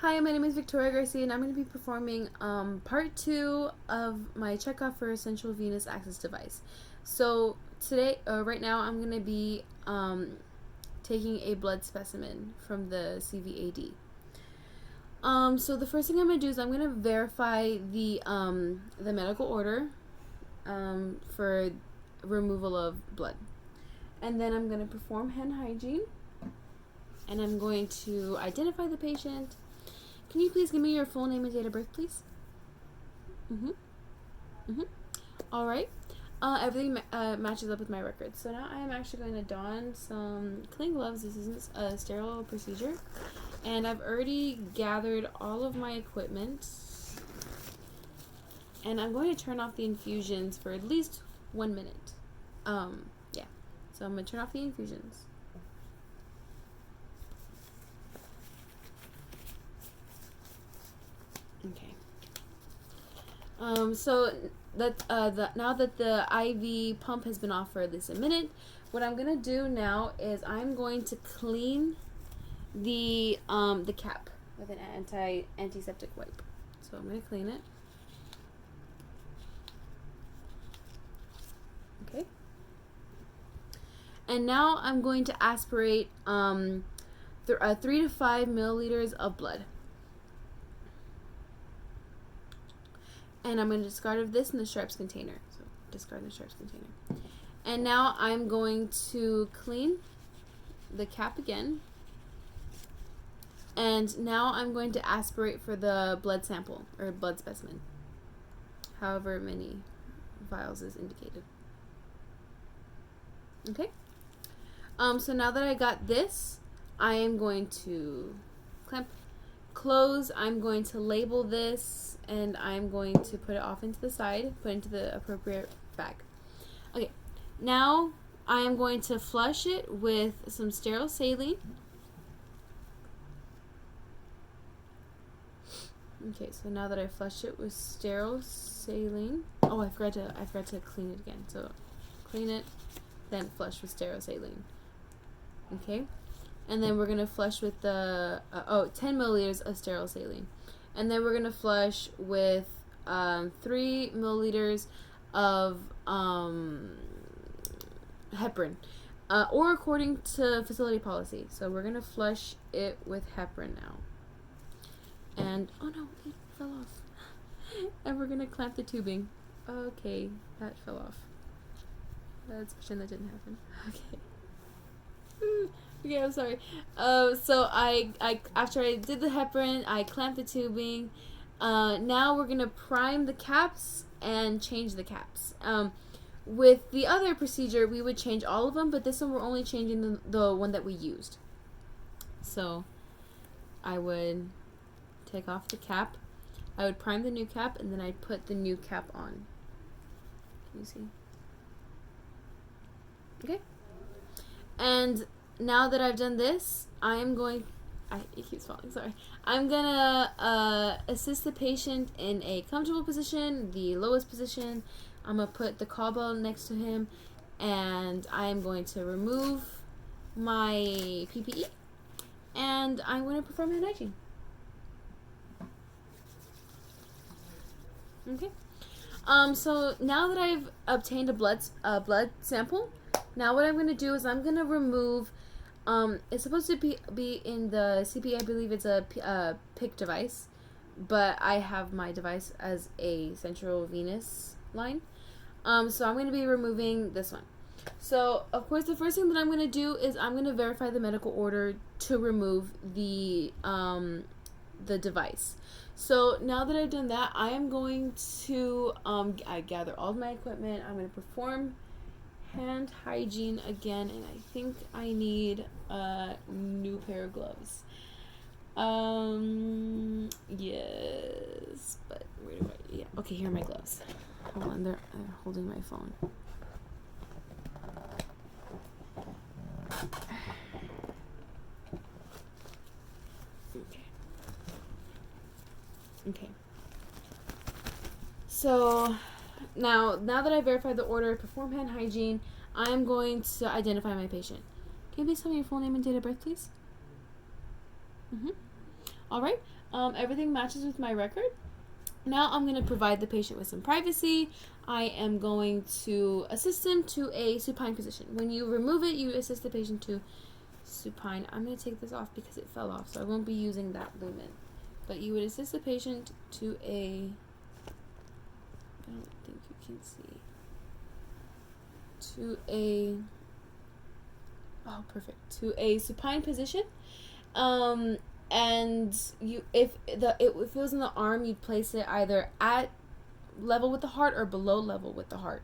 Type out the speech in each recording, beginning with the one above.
Hi, my name is Victoria Garcia, and I'm going to be performing part 2 of my checkoff for a central venous access device. So today, right now, I'm going to be taking a blood specimen from the CVAD. So the first thing I'm going to do is I'm going to verify the medical order for removal of blood, and then I'm going to perform hand hygiene, and I'm going to identify the patient. Can you please give me your full name and date of birth, please? All right. Everything matches up with my records. So now I am actually going to don some clean gloves. This isn't a sterile procedure. And I've already gathered all of my equipment. And I'm going to turn off the infusions for at least 1 minute. Yeah. So I'm going to turn off the infusions. Okay. So that now that the IV pump has been off for at least a minute, what I'm gonna do now is I'm going to clean the cap with an antiseptic wipe. So I'm gonna clean it. Okay. And now I'm going to aspirate 3 to 5 milliliters of blood. And I'm going to discard of this in the stripes container. So discard the stripes container. And now I'm going to clean the cap again. And now I'm going to aspirate for the blood sample or blood specimen. However many vials is indicated. Okay. So now that I got this, I am going to close. I'm going to label this, and I'm going to put it off into the side, put into the appropriate bag. Okay, now I am going to flush it with some sterile saline. Okay, so now that I flushed it with sterile saline, oh, I forgot to clean it again. So clean it, then flush with sterile saline. Okay. And then we're going to flush with the 10 milliliters of sterile saline. And then we're going to flush with 3 milliliters of heparin, or according to facility policy. So we're going to flush it with heparin now. And, oh no, it fell off. And we're going to clamp the tubing. Okay, that fell off. Let's pretend that didn't happen. Okay. Okay, I'm sorry. So I after I did the heparin, I clamped the tubing. Now we're gonna prime the caps and change the caps. With the other procedure, we would change all of them, but this one we're only changing the one that we used. So I would take off the cap. I would prime the new cap, and then I'd put the new cap on. Can you see? Okay. And now that I've done this, it keeps falling, sorry. I'm gonna assist the patient in a comfortable position, the lowest position. I'm gonna put the call bell next to him, and I'm going to remove my PPE, and I'm going to perform hand hygiene. Okay. So now that I've obtained a blood sample, now what I'm going to do is I'm going to remove, it's supposed to be in the CP, I believe it's a PICC device, but I have my device as a central venous line. So I'm going to be removing this one. So, of course, the first thing that I'm going to do is I'm going to verify the medical order to remove the device. So now that I've done that, I am going to I gather all of my equipment. I'm going to perform hand hygiene again, and I think I need a new pair of gloves. Yes, but where do I? Yeah, okay, here are my gloves. Hold on, they're holding my phone. Okay. So now that I verified the order, perform hand hygiene, I'm going to identify my patient. Can you please tell me your full name and date of birth, please? All right, everything matches with my record. Now I'm going to provide the patient with some privacy. I am going to assist him to a supine position. When you remove it, you assist the patient to supine. I'm going to take this off because it fell off, so I won't be using that lumen. But you would assist the patient to a, I don't think you can see, to a, oh perfect, to a supine position. And you, if it was in the arm, you'd place it either at level with the heart or below level with the heart.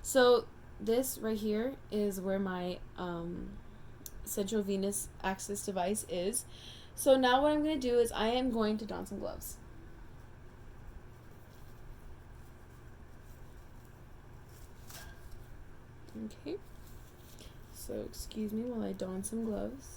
So this right here is where my central venous access device is. So now what I'm going to do is I am going to don some gloves. Okay. So excuse me while I don some gloves.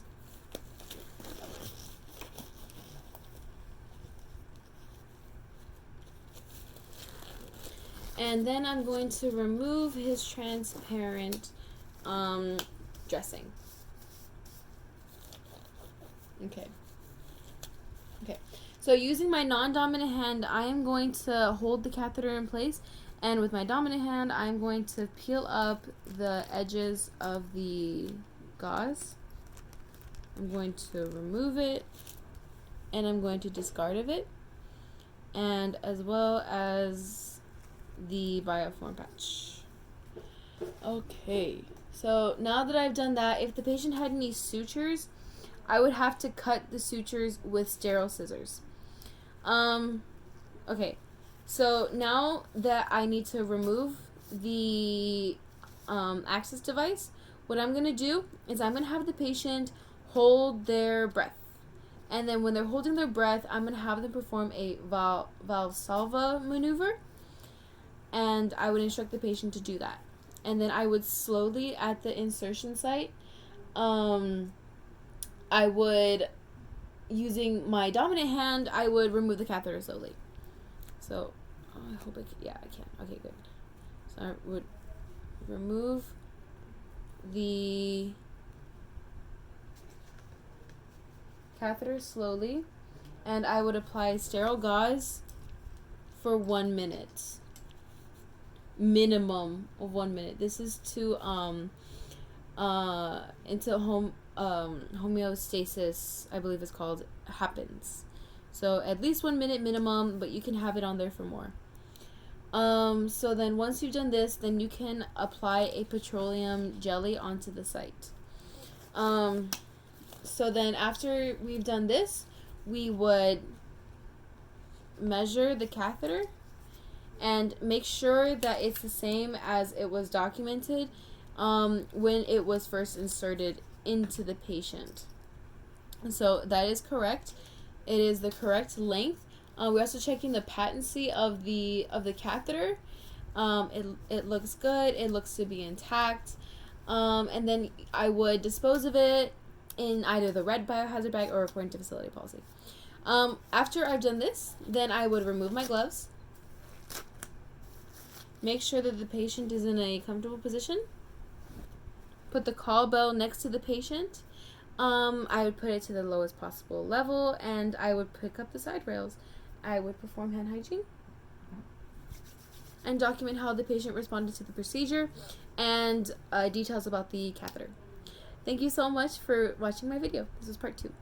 And then I'm going to remove his transparent dressing. Okay. Okay. So using my non-dominant hand, I am going to hold the catheter in place. And with my dominant hand, I'm going to peel up the edges of the gauze. I'm going to remove it. And I'm going to discard of it. And as well as the biofilm patch. Okay, so now that I've done that, if the patient had any sutures, I would have to cut the sutures with sterile scissors. Okay, so now that I need to remove the access device, what I'm going to do is I'm going to have the patient hold their breath. And then when they're holding their breath, I'm going to have them perform a Valsalva maneuver. And I would instruct the patient to do that. And then I would slowly, at the insertion site, I would, using my dominant hand, I would remove the catheter slowly. So, I hope I can, yeah, I can. Okay, good. So I would remove the catheter slowly, and I would apply sterile gauze for 1 minute. Minimum of 1 minute. This is to into homeostasis, I believe it's called, happens. So at least 1 minute minimum, but you can have it on there for more. So then once you've done this, then you can apply a petroleum jelly onto the site. So then after we've done this, we would measure the catheter and make sure that it's the same as it was documented when it was first inserted into the patient. So that is correct. It is the correct length. We're also checking the patency of the catheter. It looks good. It looks to be intact. And then I would dispose of it in either the red biohazard bag or according to facility policy. After I've done this, then I would remove my gloves. Make sure that the patient is in a comfortable position. Put the call bell next to the patient. I would put it to the lowest possible level, and I would pick up the side rails. I would perform hand hygiene and document how the patient responded to the procedure and details about the catheter. Thank you so much for watching my video. This is part 2.